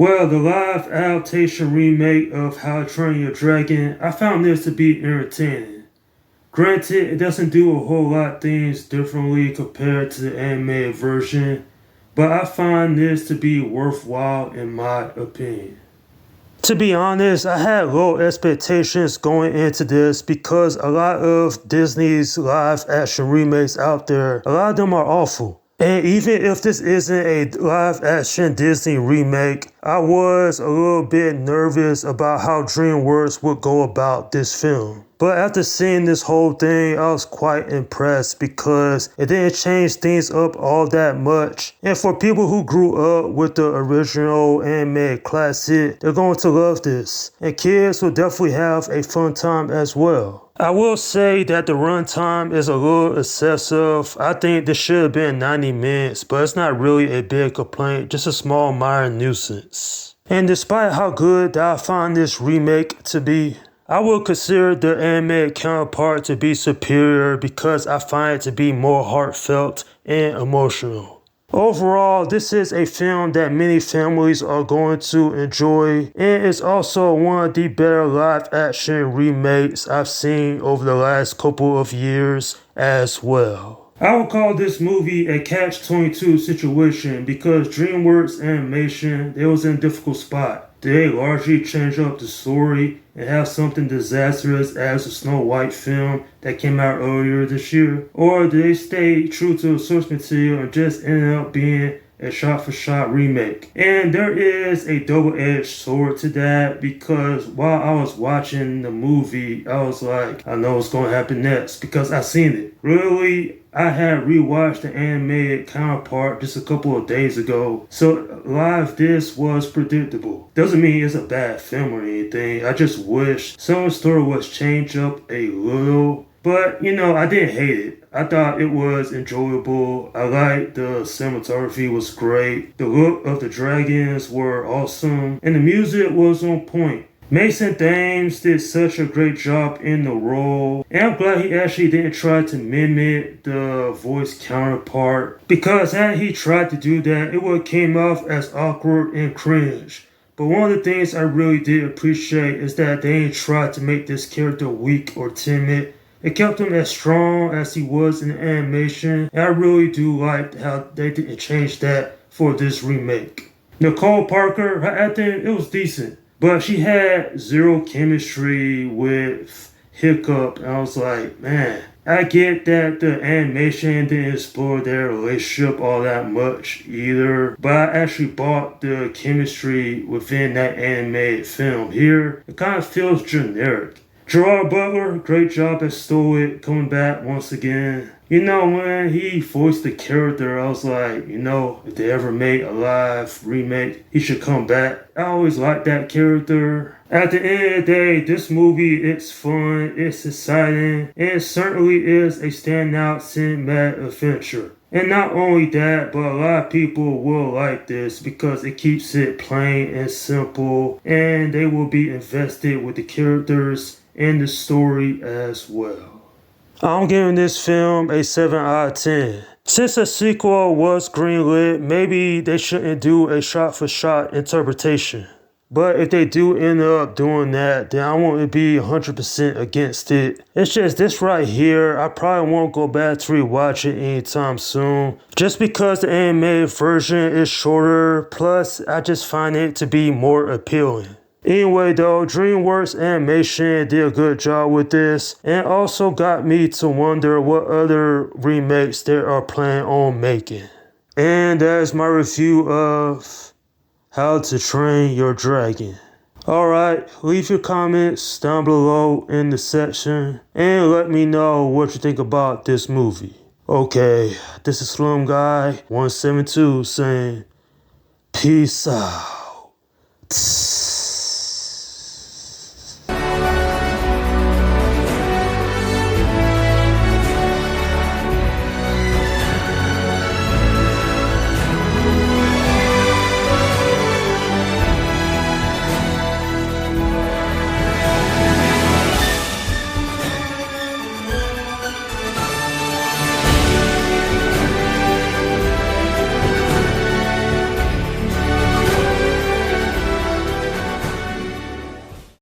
Well, the live adaptation remake of How to Train Your Dragon, I found this to be entertaining. Granted, it doesn't do a whole lot of things differently compared to the animated version, but I find this to be worthwhile in my opinion. To be honest, I had low expectations going into this because a lot of Disney's live action remakes out there, a lot of them are awful. And even if this isn't a live action Disney remake, I was a little bit nervous about how DreamWorks would go about this film. But after seeing this whole thing, I was quite impressed because it didn't change things up all that much. And for people who grew up with the original animated classic, they're going to love this. And kids will definitely have a fun time as well. I will say that the runtime is a little excessive. I think this should have been 90 minutes, but it's not really a big complaint, just a small minor nuisance. And despite how good I find this remake to be, I will consider the animated counterpart to be superior because I find it to be more heartfelt and emotional. Overall, this is a film that many families are going to enjoy, and it's also one of the better live action remakes I've seen over the last couple of years as well. I would call this movie a catch-22 situation because DreamWorks Animation, they was in a difficult spot. Did they largely change up the story and have something disastrous as the Snow White film that came out earlier this year? Or did they stay true to the source material and just ended up being a shot-for-shot remake? And there is a double-edged sword to that because while I was watching the movie, I was like, I know what's going to happen next because I seen it. Really, I had rewatched the animated counterpart just a couple of days ago, so live this was predictable. Doesn't mean it's a bad film or anything, I just wish some of the story was changed up a little. But, I didn't hate it. I thought it was enjoyable. I liked the cinematography was great. The look of the dragons were awesome. And the music was on point. Mason Thames did such a great job in the role. And I'm glad he actually didn't try to mimic the voice counterpart. Because had he tried to do that, it would have came off as awkward and cringe. But one of the things I really did appreciate is that they didn't try to make this character weak or timid. It kept him as strong as he was in the animation, and I really do like how they didn't change that for this remake. Nicole Parker, her acting, it was decent, but she had zero chemistry with Hiccup, and I was like, man, I get that the animation didn't explore their relationship all that much either, but I actually bought the chemistry within that animated film. Here, it kind of feels generic. Gerard Butler, great job as Stoic, coming back once again. When he voiced the character, I was like, if they ever made a live remake, he should come back. I always liked that character. At the end of the day, this movie, it's fun, it's exciting, and it certainly is a standout cinematic adventure. And not only that, but a lot of people will like this because it keeps it plain and simple, and they will be invested with the characters and the story as well. I'm giving this film a 7 out of 10. Since a sequel was greenlit, maybe they shouldn't do a shot-for-shot interpretation. But if they do end up doing that, then I won't be 100% against it. It's just this right here, I probably won't go back to rewatch it anytime soon. Just because the animated version is shorter, plus I just find it to be more appealing. Anyway though, DreamWorks Animation did a good job with this and also got me to wonder what other remakes they are planning on making. And that is my review of How to Train Your Dragon. Alright, leave your comments down below in the section and let me know what you think about this movie. Okay, this is Slum Guy 172 saying peace out.